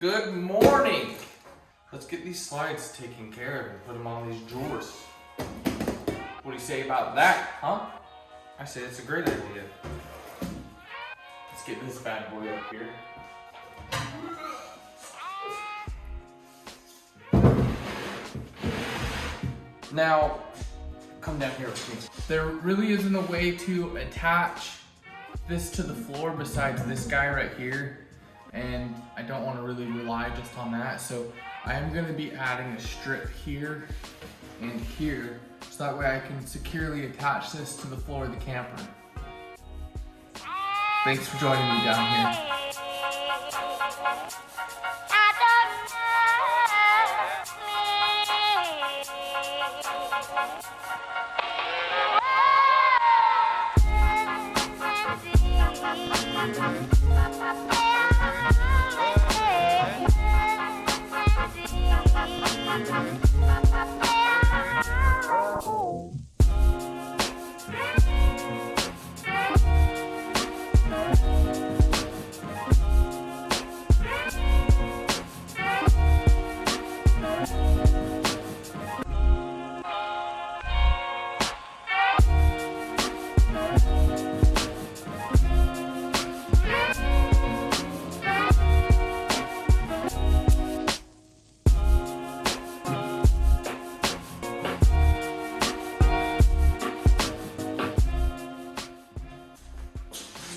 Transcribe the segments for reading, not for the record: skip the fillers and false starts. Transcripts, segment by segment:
Good morning! Let's get these slides taken care of and put them on these drawers. What do you say about that, huh? I say it's a great idea. Let's get this bad boy up here. Now, come down here with me. There really isn't a way to attach this to the floor besides this guy right here. And I don't want to really rely just on that. So I am going to be adding a strip here and here. So that way I can securely attach this to the floor of the camper. Thanks for joining me down here.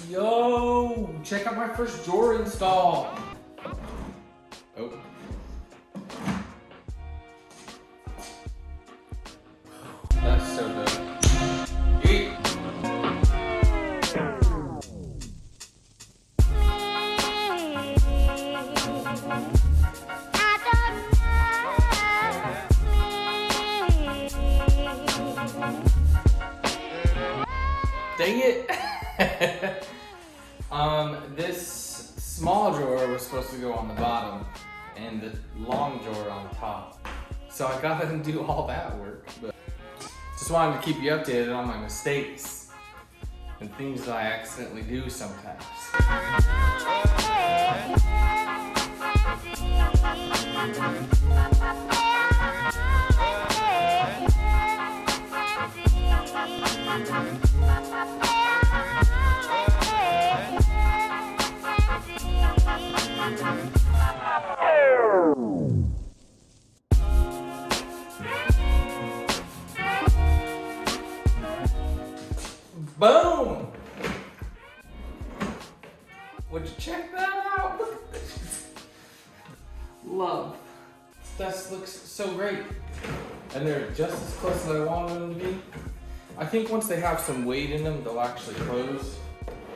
Yo, check out my first drawer install. Oh. That's so good. Eat. Dang it. This small drawer was supposed to go on the bottom and the long drawer on top. So I gotta do all that work, but just wanted to keep you updated on my mistakes and things that I accidentally do sometimes. Boom! Would you check that out? Look at this. Love. This looks so great. And they're just as close as I wanted them to be. I think once they have some weight in them, they'll actually close.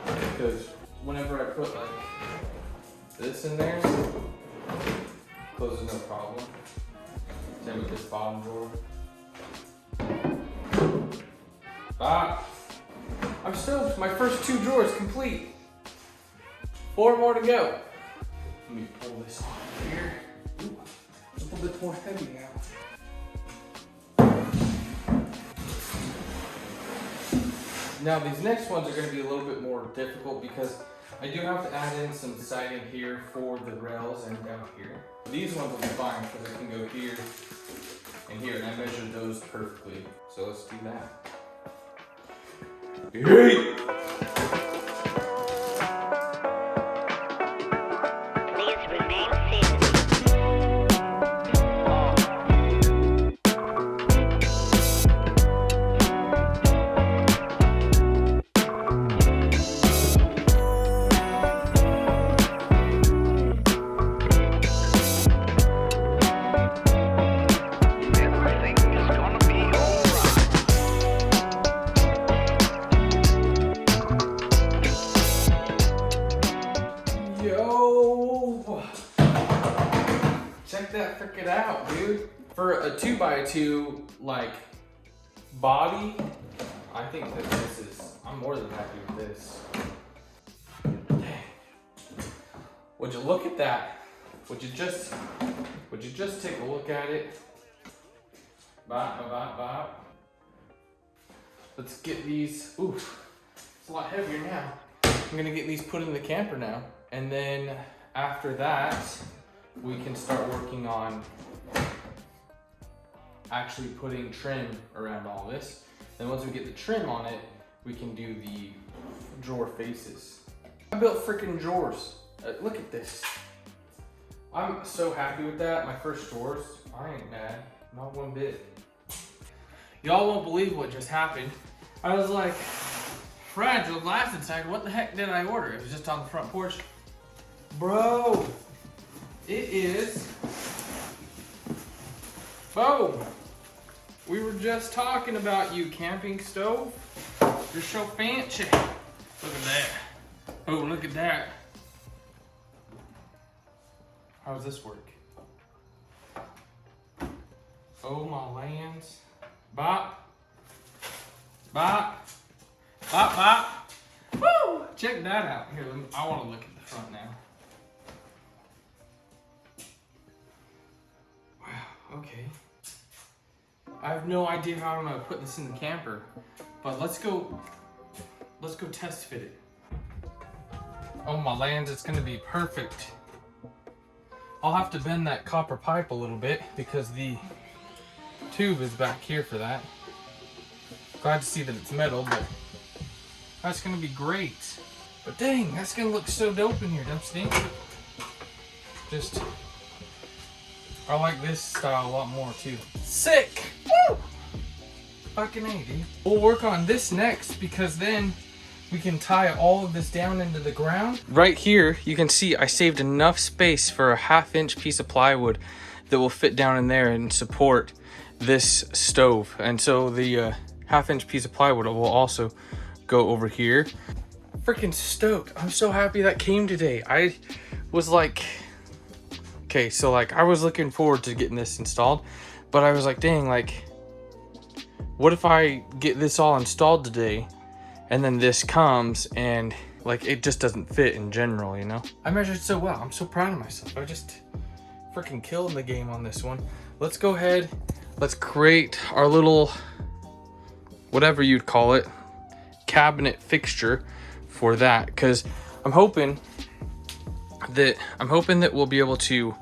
Because whenever I put like this in there, closes no problem. Same with this bottom drawer. I'm still, my first 2 drawers complete. 4 more to go. Let me pull this off here. Ooh, it's a little bit more heavy now. Now these next ones are going to be a little bit more difficult because I do have to add in some siding here for the rails and down here. These ones will be fine because I can go here and here, and I measured those perfectly. So let's do that. Hey! Check that frickin' out, dude. For a 2x2 like body, I think that this is, I'm more than happy with this. Dang. Would you look at that? Would you just take a look at it? Bop, bop, bop, bop. Let's get these, oof, it's a lot heavier now. I'm gonna get these put in the camper now. And then after that, on actually putting trim around all this. Then once we get the trim on it, we can do the drawer faces. I built freaking drawers. Look at this. I'm so happy with that. My first drawers, I ain't mad, not one bit. Y'all won't believe what just happened. I was like, fragile glass inside, what the heck did I order? It was just on the front porch. Bro, it is, boom. We were just talking about you, camping stove. You're so fancy. Look at that. Oh, look at that. How does this work? Oh my lands. Bop. Bop. Bop, bop. Woo! Check that out. Here, I want to look at the front now. Wow, okay. I have no idea how I'm gonna put this in the camper, but let's go test fit it. Oh my lands, it's gonna be perfect. I'll have to bend that copper pipe a little bit because the tube is back here for that. Glad to see that it's metal, but that's gonna be great. But dang, that's gonna look so dope in here, don't you think? Just, I like this style a lot more too. Sick! Woo! Fucking A, dude. We'll work on this next because then we can tie all of this down into the ground. Right here, you can see I saved enough space for a 1/2-inch piece of plywood that will fit down in there and support this stove. And so the 1/2-inch piece of plywood will also go over here. Freaking stoked. I'm so happy that came today. I was like, okay, so like I was looking forward to getting this installed, but I was like, dang, like, what if I get this all installed today and then this comes and like it just doesn't fit in general, you know? I measured so well. I'm so proud of myself. I just freaking killed the game on this one. Let's go ahead. Let's create our little, whatever you'd call it, cabinet fixture for that. Because I'm hoping that we'll be able to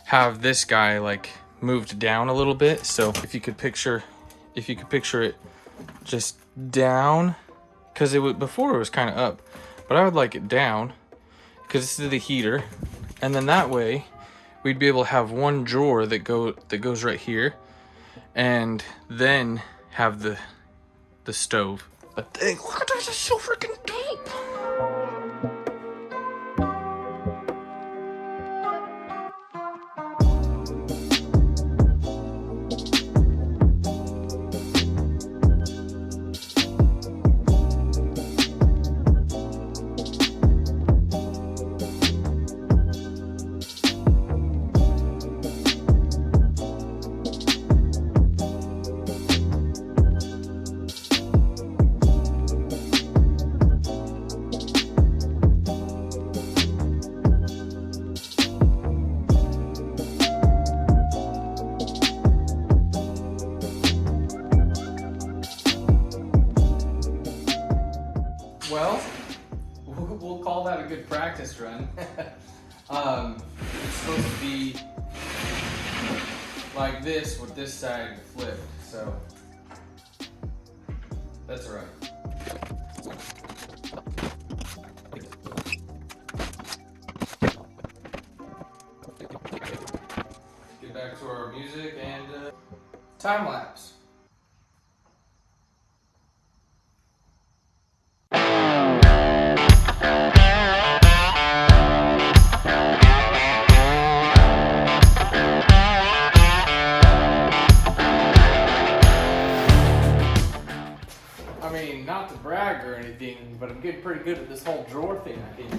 have this guy like moved down a little bit. So if you could picture it just down, because before it was kind of up, but I would like it down because this is the heater, and then that way we'd be able to have one drawer that goes right here, and then have the stove. But dang, look at this, is so freaking dope. Well, we'll call that a good practice run. It's supposed to be like this with this side flipped, so that's all right. Get back to our music and time lapse. I mean, not to brag or anything, but I'm getting pretty good at this whole drawer thing, I think.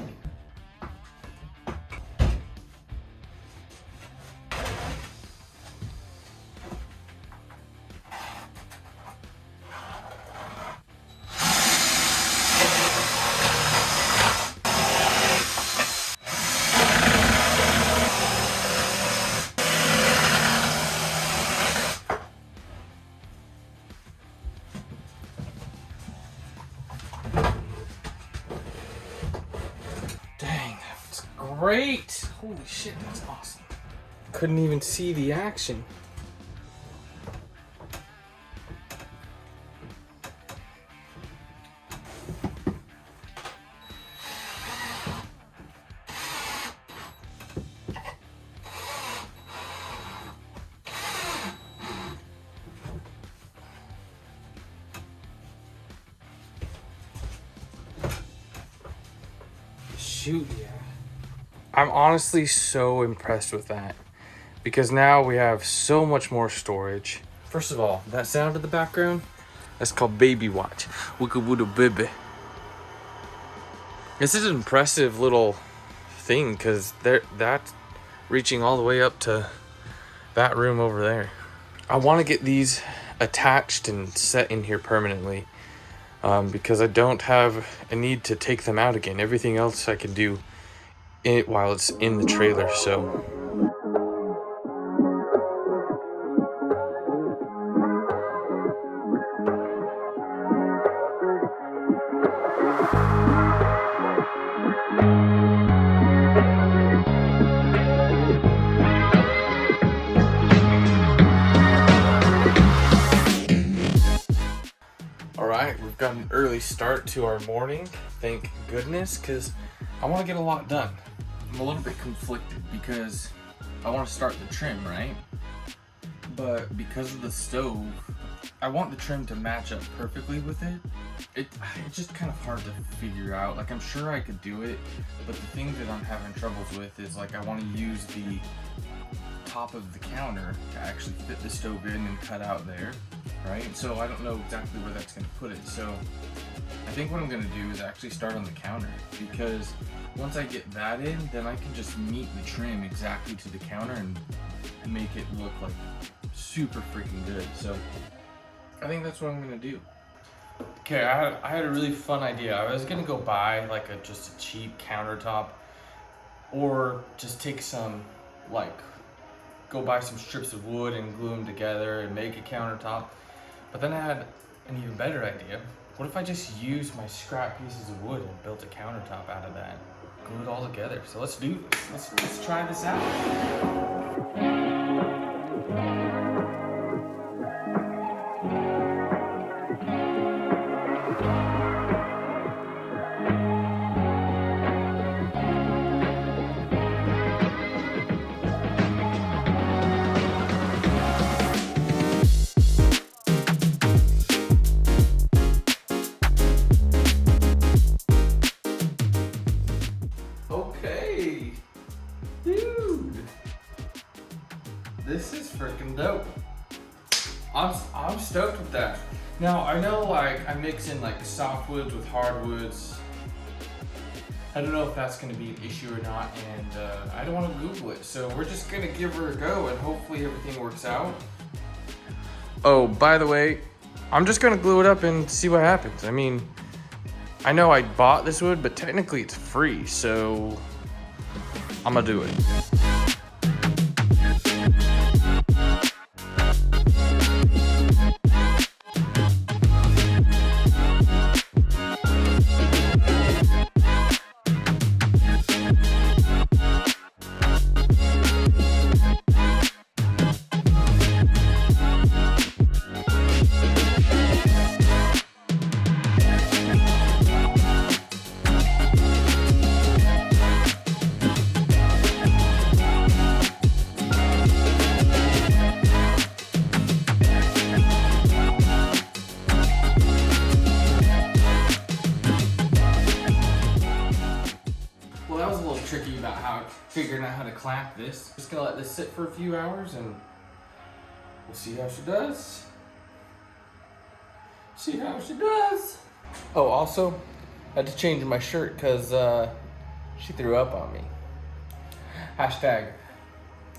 Dang, that's great. Holy shit, that's awesome. couldn't even see the action. Shoot, yeah. I'm honestly so impressed with that because now we have so much more storage. First of all, that sound in the background, that's called Baby Watch. Wicka wooda baby. This is an impressive little thing because that's reaching all the way up to that room over there. I want to get these attached and set in here permanently. Because I don't have a need to take them out again. Everything else I can do while it's in the trailer, so. Alright, we've got an early start to our morning, thank goodness, because I want to get a lot done. I'm a little bit conflicted because I want to start the trim, right? But because of the stove, I want the trim to match up perfectly with it. It's just kind of hard to figure out. Like, I'm sure I could do it, but the thing that I'm having troubles with is, like, I want to use the top of the counter to actually fit the stove in and cut out there, right? So I don't know exactly where that's going to put it. So I think what I'm going to do is actually start on the counter, because once I get that in, then I can just meet the trim exactly to the counter and make it look like super freaking good. So I think that's what I'm going to do. Okay, I had a really fun idea. I was going to go buy like just a cheap countertop, or just take some, like, go buy some strips of wood and glue them together and make a countertop. But then I had an even better idea. What if I just used my scrap pieces of wood and built a countertop out of that? Glue it all together. So let's do this. Let's try this out. Okay, dude, this is freaking dope. I'm stoked with that. Now I know, like, I mix in like softwoods with hardwoods. I don't know if that's going to be an issue or not, and I don't want to Google it. So we're just gonna give her a go, and hopefully everything works out. Oh, by the way, I'm just gonna glue it up and see what happens. I mean, I know I bought this wood, but technically it's free, so I'm gonna do it. Tricky about figuring out how to clamp this. Just gonna let this sit for a few hours and we'll see how she does. See how she does. Oh, also, I had to change my shirt because she threw up on me. Hashtag,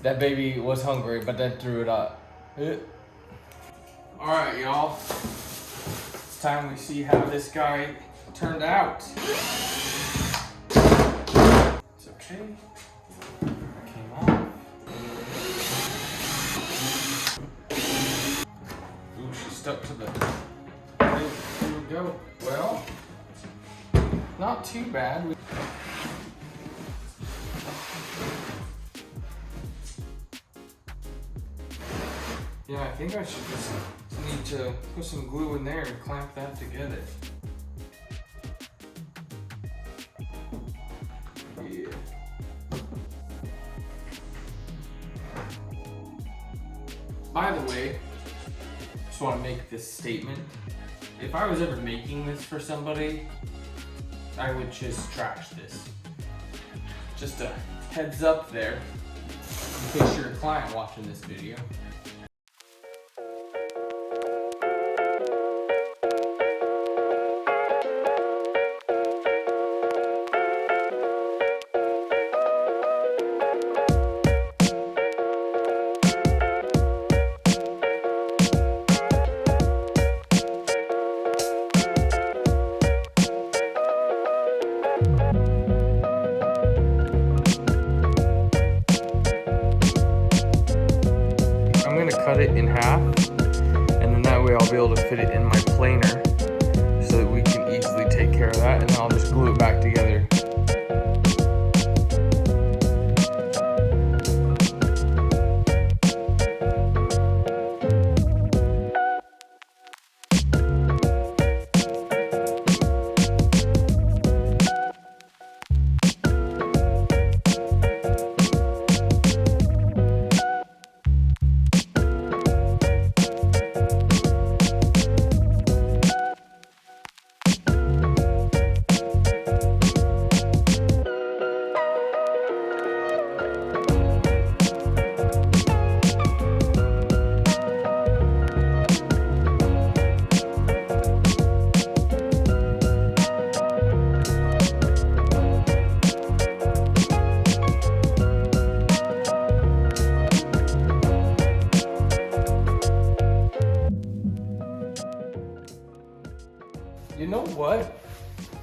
that baby was hungry but then threw it up. Alright, y'all. It's time we see how this guy turned out. Okay, came off. Ooh, she stuck to the thing. Here we go. Well, not too bad. Yeah, I think I should just need to put some glue in there and clamp that together. Yeah. By the way, just want to make this statement. If I was ever making this for somebody, I would just trash this. Just a heads up there, in case you're a client watching this video. Cut it in half, and then that way I'll be able to fit it in my planer so that we can easily take care of that, and then I'll just glue it back together. You know what?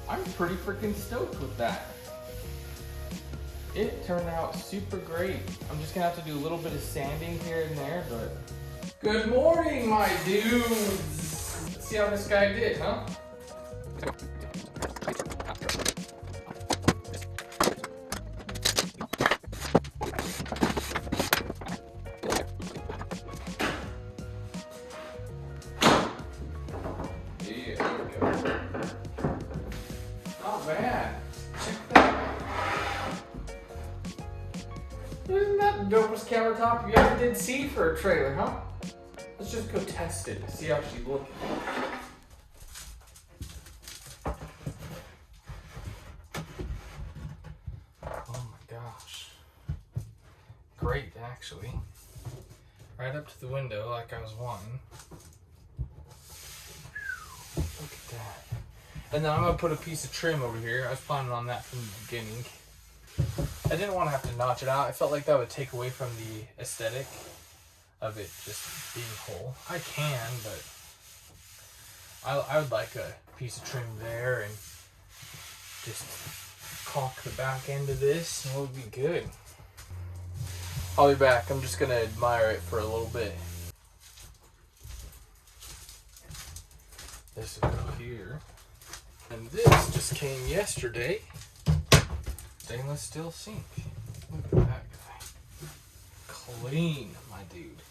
I'm pretty freaking stoked with that. It turned out super great. I'm just gonna have to do a little bit of sanding here and there, but... Good morning, my dudes! Let's see how this guy did, huh? Not bad. Check that. Isn't that the dopest countertop you ever did see for a trailer, huh? Let's just go test it, see how she's looking. Oh my gosh. Great, actually. Right up to the window like I was wanting. Look at that. And then I'm gonna put a piece of trim over here. I was planning on that from the beginning. I didn't want to have to notch it out. I felt like that would take away from the aesthetic of it just being whole. I can, but I would like a piece of trim there and just caulk the back end of this and it would be good. I'll be back. I'm just gonna admire it for a little bit. This will go here. And this just came yesterday. Stainless steel sink. Look at that guy. Clean, my dude.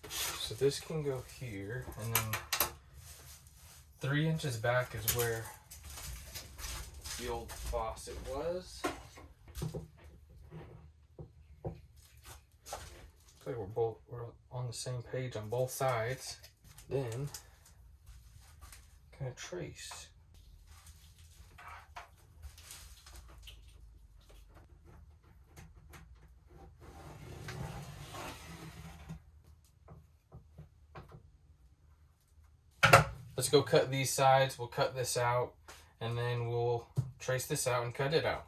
So this can go here, and then 3 inches back is where the old faucet was. Looks like we're on the same page on both sides. Then gonna trace. Let's go cut these sides. We'll cut this out, and then we'll trace this out and cut it out.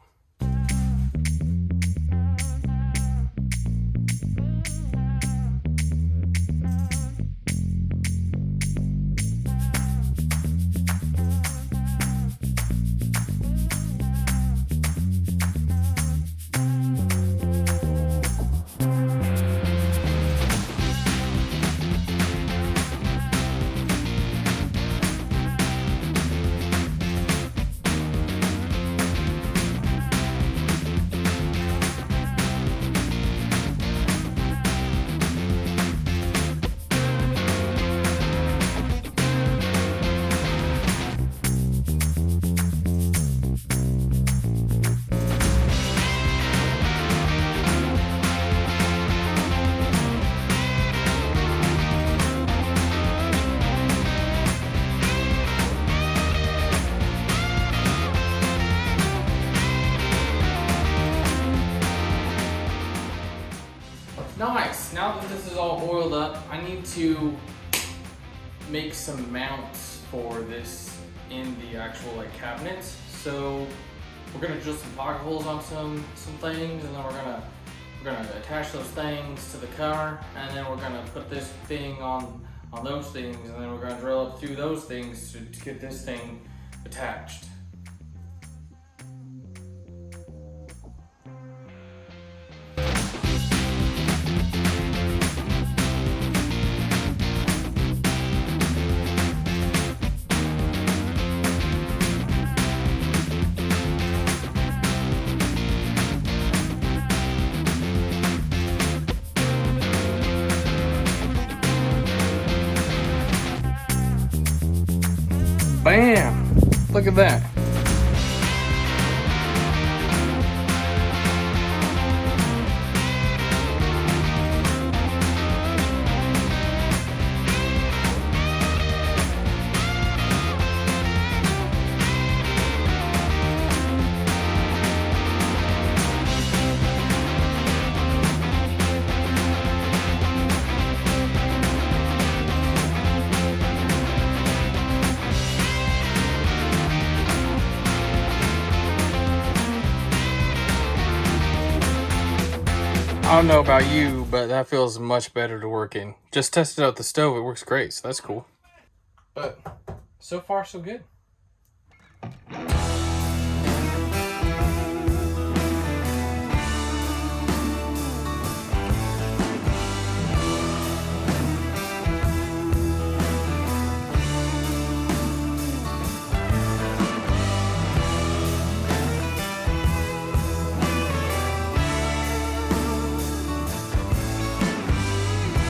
Nice. Now that this is all oiled up, I need to make some mounts for this in the actual like cabinets. So we're gonna drill some pocket holes on some things, and then we're gonna attach those things to the cover, and then we're gonna put this thing on those things, and then we're gonna drill up through those things to get this thing attached. Bam! Look at that. I don't know about you, but that feels much better to work in. Just tested out the stove, it works great, so that's cool. But so far so good.